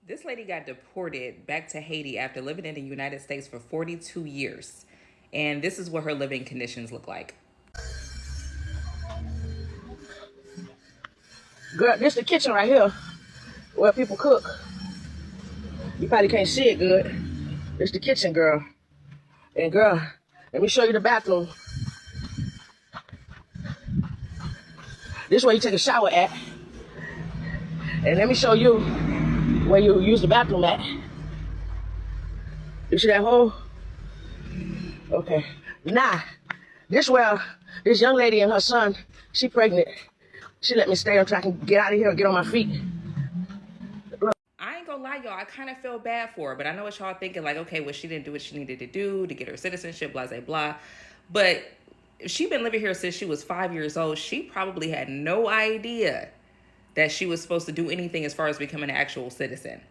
This lady got deported back to Haiti after living in the United States for 42 years. And this is what her living conditions look like. Girl, this the kitchen right here where people cook. You probably can't see it good. This the kitchen, girl. And girl, let me show you the bathroom. This is where you take a shower at. And let me show you where you use the bathroom at. You see that hole? Okay. Now, this where this young lady and her son, she pregnant. She let me stay until I can get out of here and get on my feet. I ain't gonna lie, y'all, I kind of feel bad for her, but I know what y'all thinking, like, okay, well, she didn't do what she needed to do to get her citizenship, blah, blah, blah. But she been living here since she was 5 years old. She probably had no idea that she was supposed to do anything as far as becoming an actual citizen.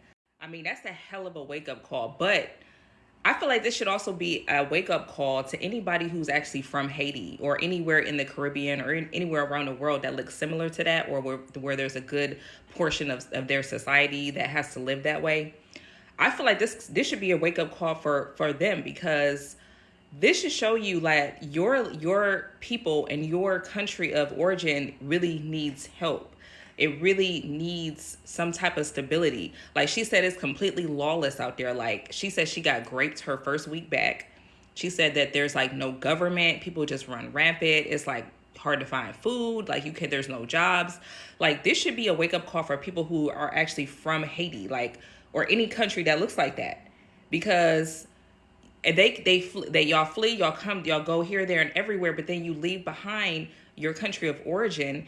I mean, that's a hell of a wake-up call, but I feel like this should also be a wake-up call to anybody who's actually from Haiti or anywhere in the Caribbean or anywhere around the world that looks similar to that, or where there's a good portion of their society that has to live that way. I feel like this should be a wake-up call for them, because this should show you that your people and your country of origin really needs help. It really needs some type of stability. Like she said, it's completely lawless out there. Like she said, she got raped her first week back. She said that there's like no government. People just run rampant. It's like hard to find food. Like there's no jobs. Like this should be a wake up call for people who are actually from Haiti, like, or any country that looks like that, because y'all flee, y'all go here, there, and everywhere, but then you leave behind your country of origin.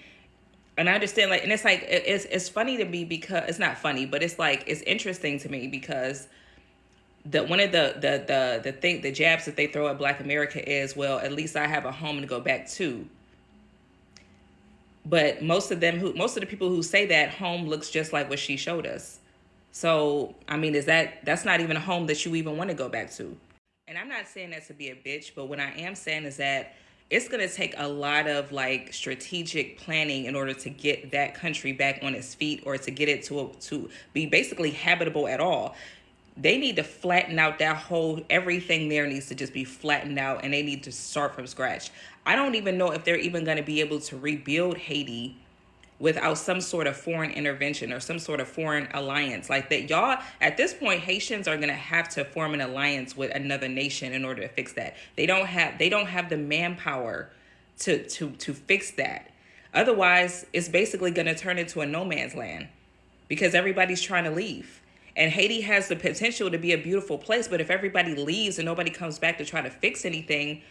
And I understand, like, and it's like, it's funny to me, because it's not funny, but it's like, it's interesting to me because one of the jabs that they throw at Black America is, well, at least I have a home to go back to. But most of the people who say that, home looks just like what she showed us. So, I mean, that's not even a home that you even want to go back to. And I'm not saying that to be a bitch, but what I am saying is that it's going to take a lot of like strategic planning in order to get that country back on its feet, or to get it to be basically habitable at all. They need to flatten out that whole, everything there needs to just be flattened out, and they need to start from scratch. I don't even know if they're even going to be able to rebuild Haiti without some sort of foreign intervention or some sort of foreign alliance like that. Y'all, at this point, Haitians are going to have to form an alliance with another nation in order to fix that. They don't have the manpower to fix that. Otherwise, it's basically going to turn into a no man's land, because everybody's trying to leave. And Haiti has the potential to be a beautiful place, but if everybody leaves and nobody comes back to try to fix anything,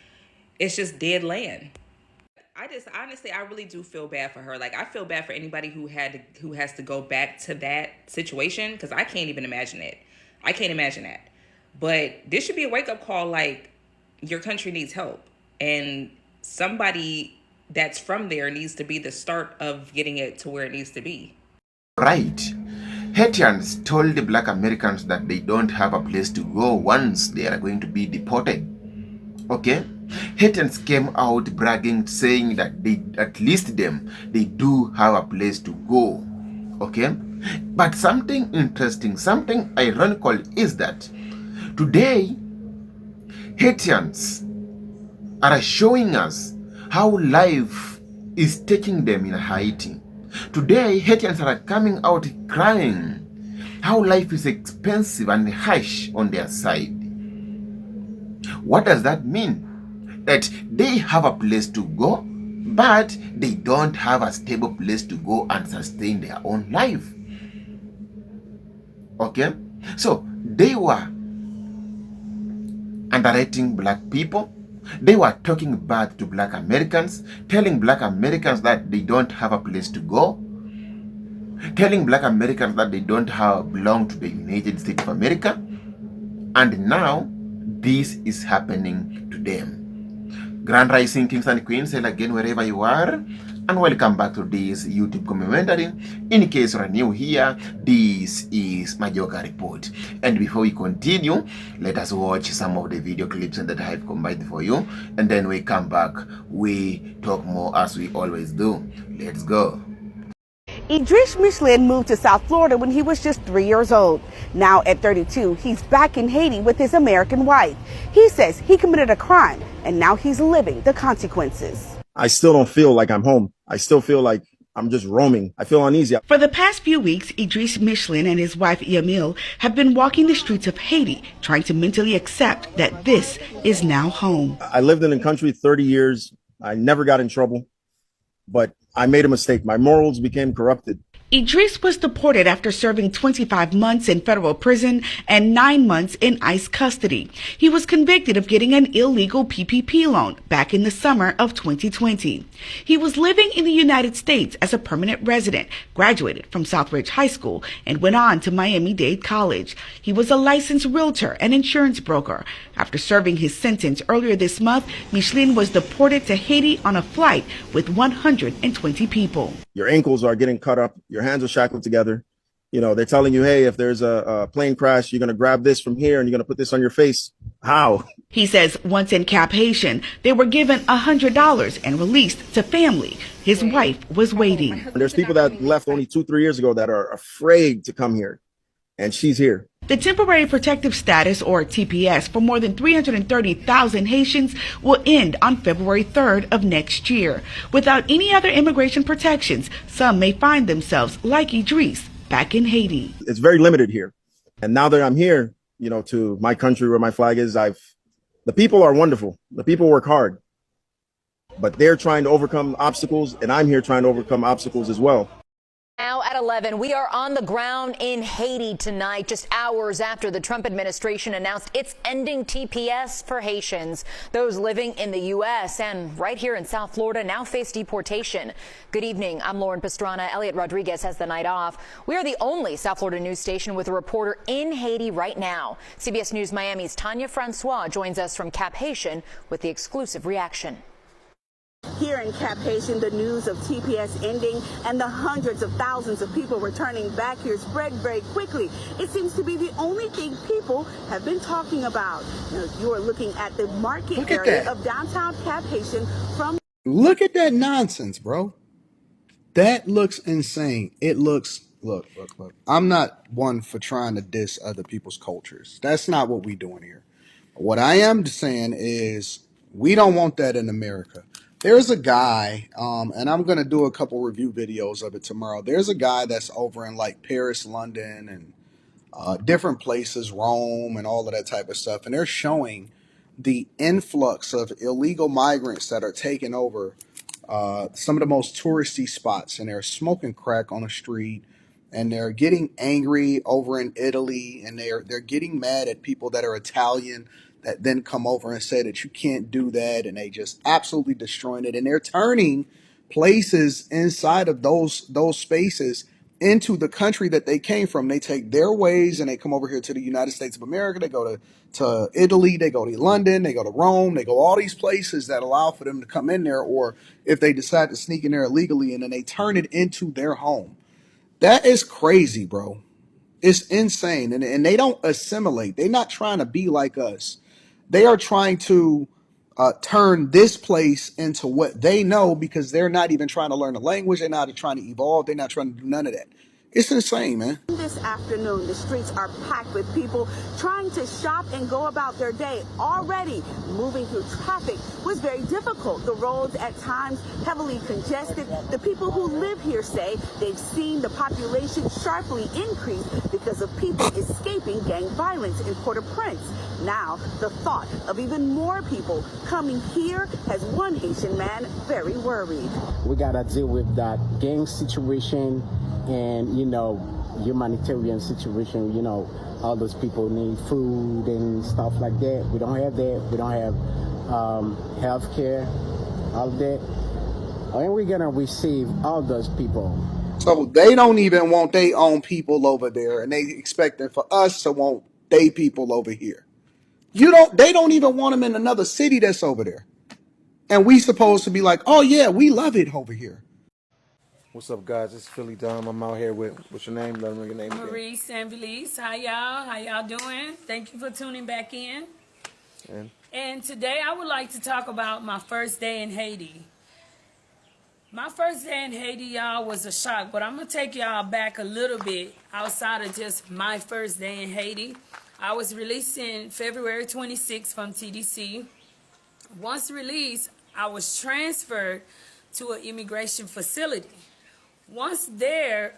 it's just dead land. I really do feel bad for her. Like, I feel bad for anybody who has to go back to that situation, because I can't even imagine it. I can't imagine that. But this should be a wake up call. Like, your country needs help, and somebody that's from there needs to be the start of getting it to where it needs to be. Right. Hatians told the Black Americans that they don't have a place to go once they are going to be deported. Okay? Hatians came out bragging, saying that at least they do have a place to go. Okay? But something interesting, something ironical is that today, Hatians are showing us how life is taking them in Haiti. Today, Hatians are coming out crying how life is expensive and harsh on their side. What does that mean? That they have a place to go, but they don't have a stable place to go and sustain their own life. Okay? So, they were underrating Black people. They were talking bad to Black Americans, telling Black Americans that they don't have a place to go, telling Black Americans that they don't belong to the United States of America. And now, this is happening to them. Grand Rising Kings and Queens, hail again wherever you are, and welcome back to this YouTube commentary. In case you are new here, this is my Yoga Report. And before we continue, let us watch some of the video clips that I have combined for you, and then we come back, we talk more as we always do. Let's go. Idris Michelin moved to South Florida when he was just 3 years old. Now at 32, he's back in Haiti with his American wife. He says he committed a crime and now he's living the consequences. I still don't feel like I'm home. I still feel like I'm just roaming. I feel uneasy. For the past few weeks, Idris Michelin and his wife Yamil have been walking the streets of Haiti, trying to mentally accept that this is now home. I lived in the country 30 years. I never got in trouble, but I made a mistake. My morals became corrupted. Idris was deported after serving 25 months in federal prison and 9 months in ICE custody. He was convicted of getting an illegal PPP loan back in the summer of 2020. He was living in the United States as a permanent resident, graduated from Southridge High School, and went on to Miami-Dade College. He was a licensed realtor and insurance broker. After serving his sentence earlier this month, Michelin was deported to Haiti on a flight with 120 people. Your ankles are getting cut up. Your hands are shackled together. You know, they're telling you, hey, if there's a plane crash, you're going to grab this from here and you're going to put this on your face. How? He says once in Cap Haitian, they were given $100 and released to family. His wife was waiting. There's people that left only 2-3 years ago that are afraid to come here. And she's here. The temporary protective status, or TPS, for more than 330,000 Haitians will end on February 3rd of next year. Without any other immigration protections, some may find themselves, like Idris, back in Haiti. It's very limited here. And now that I'm here, you know, to my country where my flag is, the people are wonderful. The people work hard. But they're trying to overcome obstacles, and I'm here trying to overcome obstacles as well. Now at 11, we are on the ground in Haiti tonight, just hours after the Trump administration announced it's ending TPS for Haitians. Those living in the U.S. and right here in South Florida now face deportation. Good evening. I'm Lauren Pastrana. Elliot Rodriguez has the night off. We are the only South Florida news station with a reporter in Haiti right now. CBS News Miami's Tanya Francois joins us from Cap Haitian with the exclusive reaction. Here in Cap Haitian, the news of TPS ending and the hundreds of thousands of people returning back here spread very quickly. It seems to be the only thing people have been talking about. You are looking at the market area of downtown Cap Haitian from... Look at that nonsense, bro. That looks insane. It looks... Look. I'm not one for trying to diss other people's cultures. That's not what we're doing here. What I am saying is we don't want that in America. There's a guy, and I'm going to do a couple review videos of it tomorrow. There's a guy that's over in like Paris, London, and different places, Rome, and all of that type of stuff. And they're showing the influx of illegal migrants that are taking over some of the most touristy spots. And they're smoking crack on the street. And they're getting angry over in Italy. And they're getting mad at people that are Italian that then come over and say that you can't do that, and they just absolutely destroying it. And they're turning places inside of those spaces into the country that they came from. They take their ways and they come over here to the United States of America. They go to Italy, they go to London, they go to Rome, they go all these places that allow for them to come in there, or if they decide to sneak in there illegally, and then they turn it into their home. That is crazy, bro. It's insane. And they don't assimilate. They're not trying to be like us. They are trying to turn this place into what they know, because they're not even trying to learn the language. They're not trying to evolve. They're not trying to do none of that. It's insane, man. This afternoon, the streets are packed with people trying to shop and go about their day. Already moving through traffic was very difficult. The roads at times heavily congested. The people who live here say they've seen the population sharply increase because of people escaping gang violence in Port-au-Prince. Now, the thought of even more people coming here has one Haitian man very worried. We got to deal with that gang situation and, humanitarian situation. All those people need food and stuff like that. We don't have that. We don't have health care, all of that. And we're going to receive all those people. So they don't even want their own people over there, and they expecting for us to want their people over here. They don't even want them in another city that's over there. And we supposed to be like, oh yeah, we love it over here. What's up, guys? It's Philly Dom. I'm out here with, what's your name? Let me know your name again. Marie Sanvelis. How y'all doing? Thank you for tuning back in. And today I would like to talk about my first day in Haiti. My first day in Haiti, y'all, was a shock, but I'm going to take y'all back a little bit outside of just my first day in Haiti. I was released in February 26th from TDC. Once released, I was transferred to an immigration facility. Once there,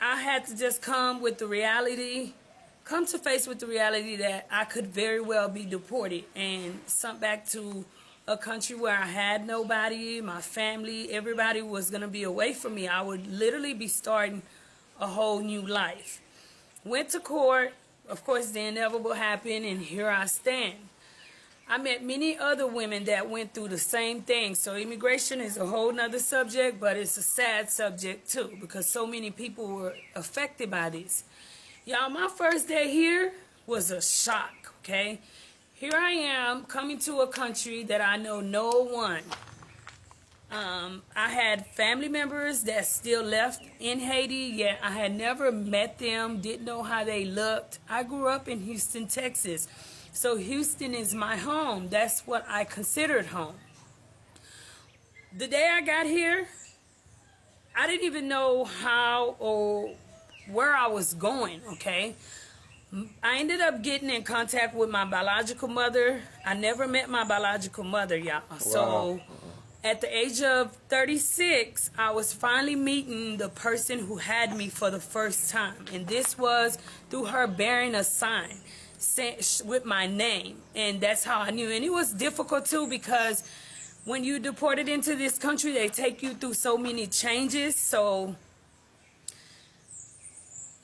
I had to just come to face with the reality that I could very well be deported and sent back to a country where I had nobody, my family, everybody was going to be away from me. I would literally be starting a whole new life. Went to court, of course the inevitable happened, and here I stand. I met many other women that went through the same thing. So immigration is a whole nother subject, but it's a sad subject too, because so many people were affected by this. Y'all, my first day here was a shock, okay? Here I am coming to a country that I know no one. I had family members that still left in Haiti, yet I had never met them, didn't know how they looked. I grew up in Houston, Texas. So Houston is my home. That's what I considered home. The day I got here, I didn't even know how or where I was going, okay? I ended up getting in contact with my biological mother. I never met my biological mother, y'all. Wow. So at the age of 36, I was finally meeting the person who had me for the first time. And this was through her bearing a sign with my name. And that's how I knew. And it was difficult too, because when you deported into this country, they take you through so many changes. So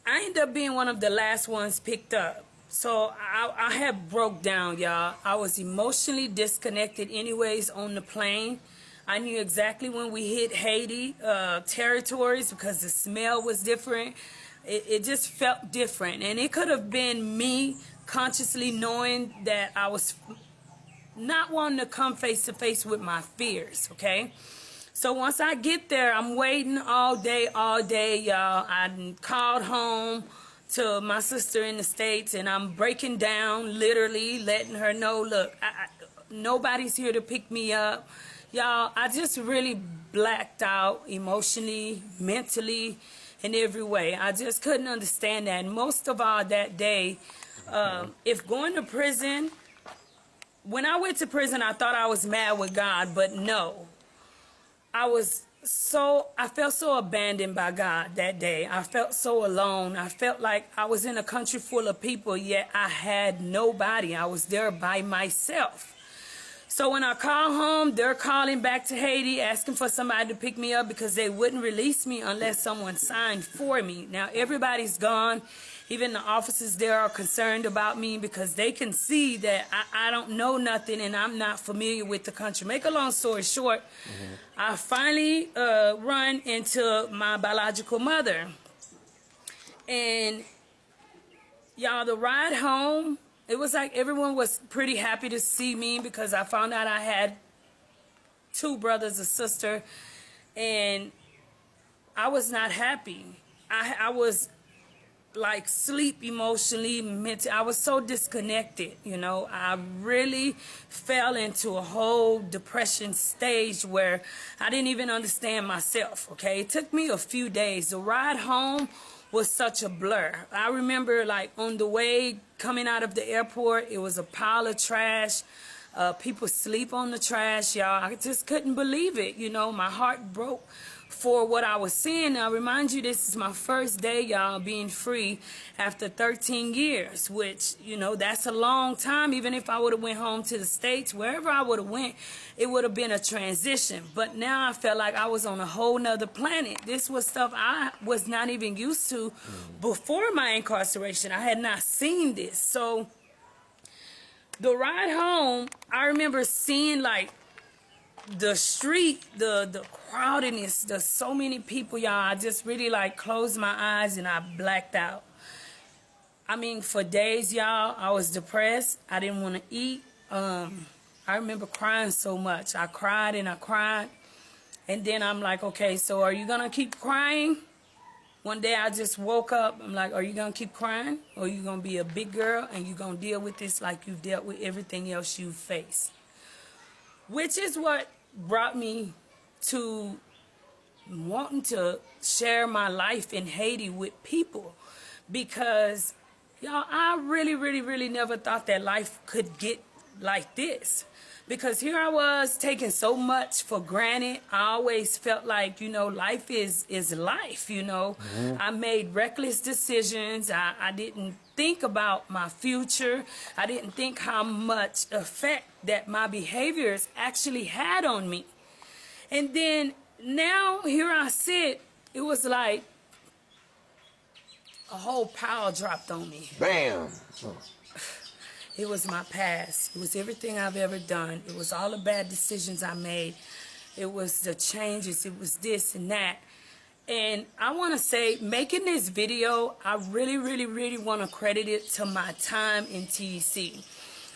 I ended up being one of the last ones picked up. So I had broke down, y'all. I was emotionally disconnected anyways on the plane. I knew exactly when we hit Haiti territories, because the smell was different. It just felt different. And it could have been me consciously knowing that I was not wanting to come face to face with my fears, okay? So once I get there, I'm waiting all day, y'all. I called home to my sister in the States, and I'm breaking down, literally letting her know, look, nobody's here to pick me up. Y'all, I just really blacked out emotionally, mentally, in every way. I just couldn't understand that. And most of all that day, if going to prison, when I went to prison, I thought I was mad with God, but no. I felt so abandoned by God that day. I felt so alone. I felt like I was in a country full of people, yet I had nobody. I was there by myself. So when I call home, they're calling back to Haiti, asking for somebody to pick me up because they wouldn't release me unless someone signed for me. Now, everybody's gone. Even the officers there are concerned about me because they can see that I don't know nothing and I'm not familiar with the country. Make a long story short, I finally run into my biological mother. And y'all, the ride home, it was like everyone was pretty happy to see me because I found out I had 2 brothers and sister, and I was not happy. I was like sleep emotionally, mentally. I was so disconnected, you know. I really fell into a whole depression stage where I didn't even understand myself, okay? It took me a few days. The ride home was such a blur. I remember like on the way coming out of the airport, it was a pile of trash. People sleep on the trash, y'all. I just couldn't believe it, you know. My heart broke for what I was seeing. Now, remind you, this is my first day, y'all, being free after 13 years, which, you know, that's a long time. Even if I would have went home to the States, wherever I would have went, it would have been a transition. But now I felt like I was on a whole nother planet. This was stuff I was not even used to before my incarceration. I had not seen this. So the ride home, I remember seeing like the street, the crowdedness, there's so many people, y'all. I just really like closed my eyes and I blacked out. I mean, for days, y'all, I was depressed. I didn't want to eat. I remember crying so much. I cried and I cried. And then I'm like, okay, so are you going to keep crying? One day I just woke up. I'm like, are you going to keep crying? Or are you going to be a big girl and you're going to deal with this like you've dealt with everything else you face? Which is what brought me to wanting to share my life in Haiti with people, because y'all, I really never thought that life could get like this. Because here I was taking so much for granted. I always felt like, you know, life is life, you know. I made reckless decisions. I didn't think about my future. I didn't think how much effect that my behaviors actually had on me. And then now here I sit, it was like a whole pile dropped on me. Bam. It was my past. It was everything I've ever done. It was all the bad decisions I made. It was the changes. It was this and that. And I want to say, making this video, I really want to credit it to my time in TDC.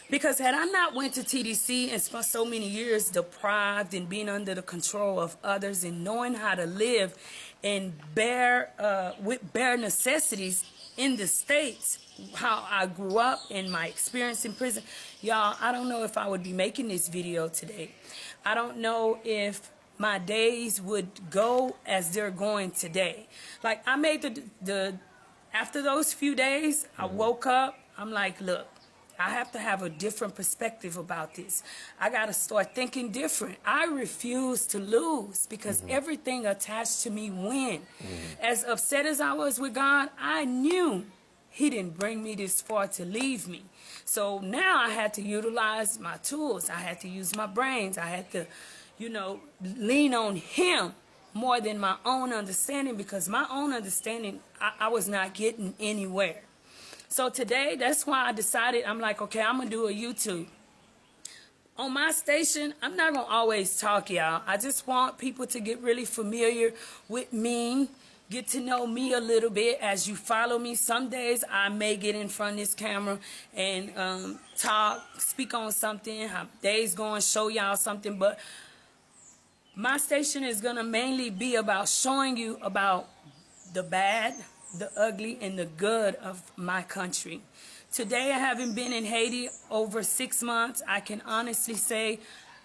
Because had I not went to TDC and spent so many years deprived and being under the control of others and knowing how to live and with bare necessities in the States, how I grew up and my experience in prison, y'all, I don't know if I would be making this video today. I don't know if my days would go as they're going today. Like, I made after those few days, I woke up, I'm like, look, I have to have a different perspective about this. I got to start thinking different. I refuse to lose, because everything attached to me win. As upset as I was with God, I knew He didn't bring me this far to leave me. So now I had to utilize my tools. I had to use my brains. I had to, you know, lean on Him more than my own understanding, because my own understanding, I was not getting anywhere. So today, that's why I decided, I'm like, okay, I'm going to do a YouTube. On my station, I'm not going to always talk, y'all. I just want people to get really familiar with me, get to know me a little bit as you follow me. Some days I may get in front of this camera and talk, speak on something. How days going, show y'all something. But my station is going to mainly be about showing you about the bad, the ugly, and the good of my country. Today, I haven't been in Haiti over 6 months. I can honestly say,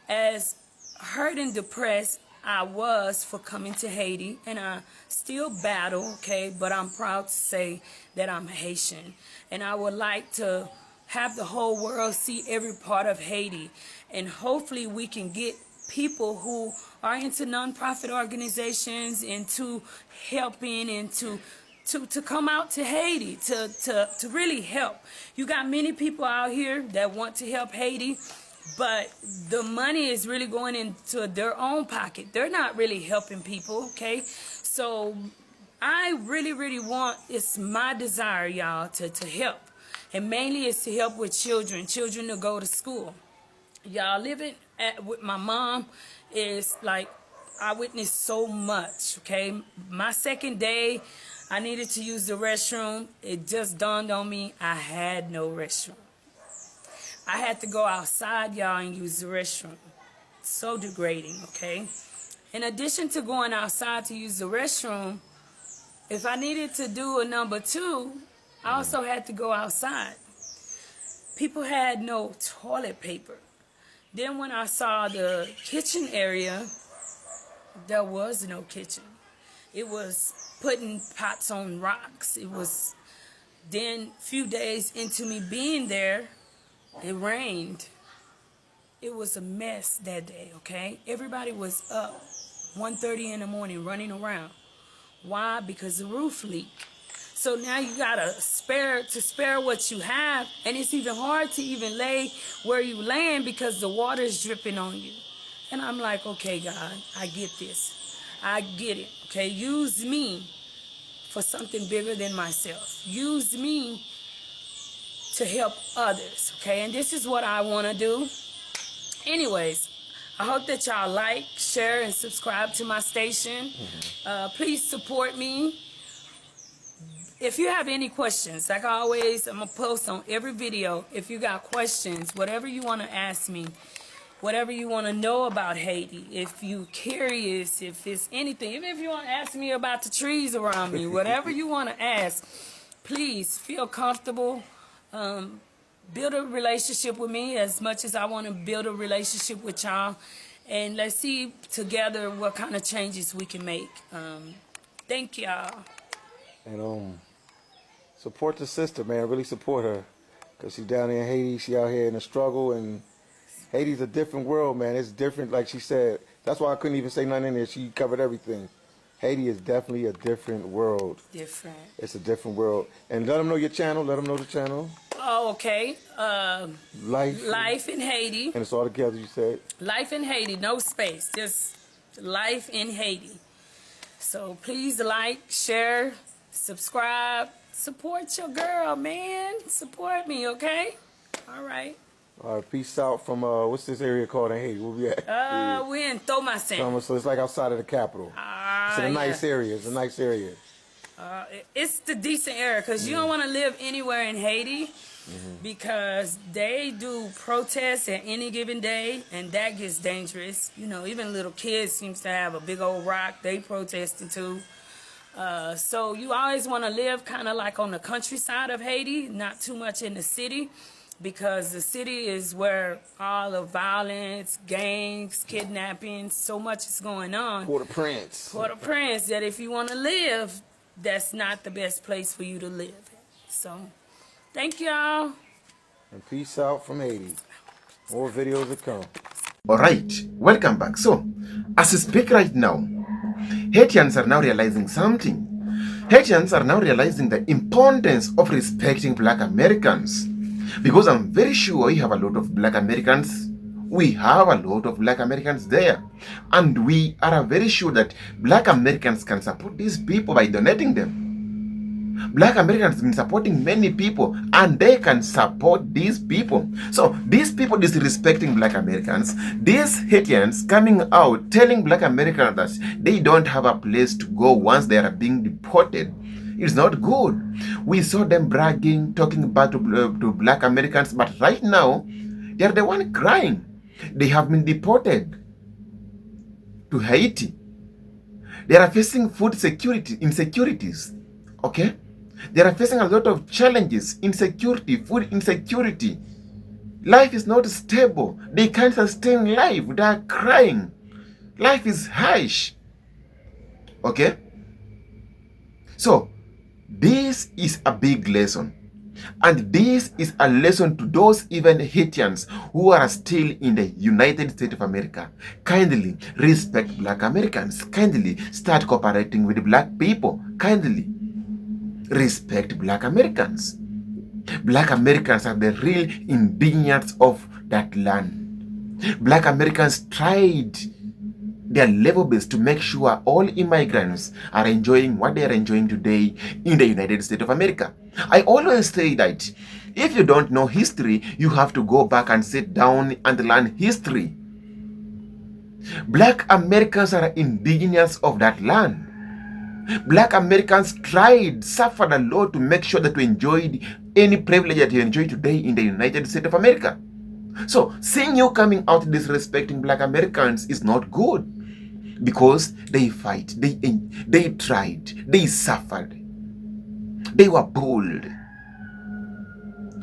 as hurt and depressed I was for coming to Haiti, and I still battle, okay, but I'm proud to say that I'm Haitian. And I would like to have the whole world see every part of Haiti, and hopefully we can get people who are into nonprofit organizations, into helping, and to come out to Haiti to really help. You got many people out here that want to help Haiti, but the money is really going into their own pocket. They're not really helping people, okay? So I really want, it's my desire, y'all, to help. And mainly it's to help with children to go to school. Y'all, living with my mom is like, I witnessed so much, okay? My second day, I needed to use the restroom. It just dawned on me I had no restroom. I had to go outside, y'all, and use the restroom. So degrading, okay? In addition to going outside to use the restroom, if I needed to do a number 2, I also had to go outside. People had no toilet paper. Then when I saw the kitchen area, there was no kitchen. It was putting pots on rocks. It was then few days into me being there, it rained. It was a mess that day, okay? Everybody was up 1:30 in the morning running around. Why? Because the roof leaked. So now you gotta spare what you have, and it's even hard to even lay where you laying because the water is dripping on you. And I'm like, okay, God, I get this. I get it, okay? Use me for something bigger than myself. Use me to help others, okay? And this is what I want to do. Anyways, I hope that y'all like, share, and subscribe to my station. Please support me. If you have any questions, like always, I'm going to post on every video. If you got questions, whatever you want to ask me, whatever you want to know about Haiti, if you curious, if it's anything, even if you want to ask me about the trees around me, whatever you want to ask, please feel comfortable. Build a relationship with me as much as I want to build a relationship with y'all. and let's see together what kind of changes we can make. Thank y'all. And support the sister, man. Really support her, cause she's down there in Haiti. She out here in the struggle, and Haiti's a different world, man. It's different, like she said. That's why I couldn't even say nothing in there. She covered everything. Haiti is definitely a different world. Different. It's a different world. And let them know your channel. Let them know the channel. Oh, okay. Life in Haiti. And it's all together, you said? Life in Haiti, no space. Just Life in Haiti. So please like, share, subscribe. Support your girl, man. Support me, okay? All right. All right, peace out from, what's this area called in Haiti? Where we at? We're in Thomasin. So it's like outside of the capital. It's a nice area. It's a nice area. It's the decent area, because you don't want to live anywhere in Haiti, because they do protests at any given day, and that gets dangerous. You know, even little kids seems to have a big old rock they protesting too. So you always want to live kind of like on the countryside of Haiti, not too much in the city, because the city is where all the violence, gangs, kidnapping, so much is going on. Port-au-Prince. Port-au-Prince, that if you want to live, that's not the best place for you to live. So, thank y'all. And peace out from Haiti. More videos to come. Alright, welcome back. So, as I speak right now, Haitians are now realizing something. Haitians are now realizing the importance of respecting Black Americans. Because I'm very sure you have a lot of Black Americans. We have a lot of Black Americans there. And we are very sure that Black Americans can support these people by donating them. Black Americans have been supporting many people, and they can support these people. So these people disrespecting Black Americans, these Haitians coming out telling Black Americans that they don't have a place to go once they are being deported, it's not good. We saw them bragging, talking about to Black Americans, but right now they are the one crying. They have been deported to Haiti. They are facing food insecurities. Okay? They are facing a lot of challenges, insecurity, food insecurity. Life is not stable. They can't sustain life. They are crying. Life is harsh. Okay? So, this is a big lesson. And this is a lesson to those even Haitians who are still in the United States of America. Kindly respect Black Americans. Kindly start cooperating with Black people. Kindly respect Black Americans. Black Americans are the real indigenous of that land. Black Americans tried their level best to make sure all immigrants are enjoying what they are enjoying today in the United States of America. I always say that if you don't know history, you have to go back and sit down and learn history. Black Americans are indigenous of that land. Black Americans suffered a lot to make sure that we enjoyed any privilege that you enjoy today in the United States of America. So, seeing you coming out disrespecting Black Americans is not good, because they fight, they tried, they suffered, they were bold.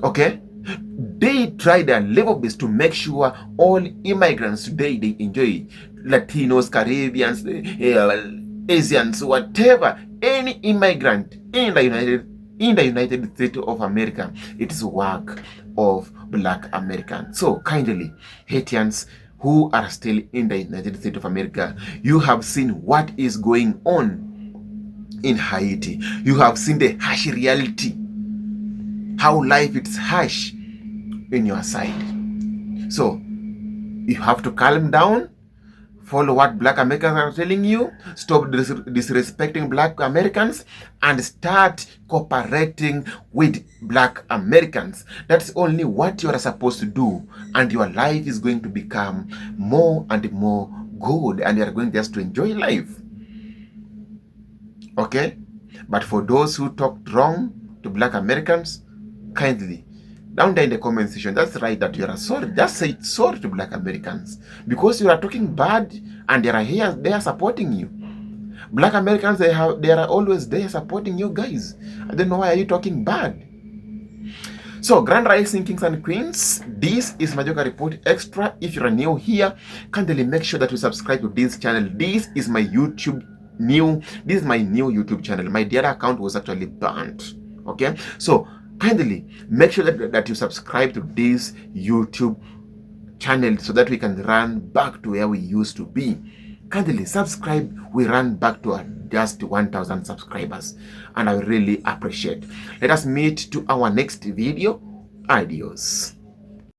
Okay? They tried their level best to make sure all immigrants today they enjoy, Latinos, Caribbeans, Asians, whatever, any immigrant in the United States of America, it is work of Black Americans. So kindly, Haitians who are still in the United States of America, you have seen what is going on in Haiti. You have seen the harsh reality, how life is harsh in your side. So you have to calm down. Follow what Black Americans are telling you. Stop disrespecting Black Americans and start cooperating with Black Americans. That's only what you are supposed to do, and your life is going to become more and more good, and you are going just to enjoy life. Okay? But for those who talked wrong to Black Americans, kindly down there in the comment section, that's right that you are sorry. Just say sorry to Black Americans, because you are talking bad and they are here, they are supporting you. Black Americans, they are always there supporting you guys. I don't know why are you talking bad. So, Grand Rising Kings and Queens, this is Majoka Report Extra. If you're new here, kindly make sure that you subscribe to this channel. This is my new YouTube channel. My other account was actually banned. Okay, so kindly make sure that you subscribe to this YouTube channel so that we can run back to where we used to be. Kindly subscribe. We run back to just 1,000 subscribers, and I really appreciate. Let us meet to our next video. Adios.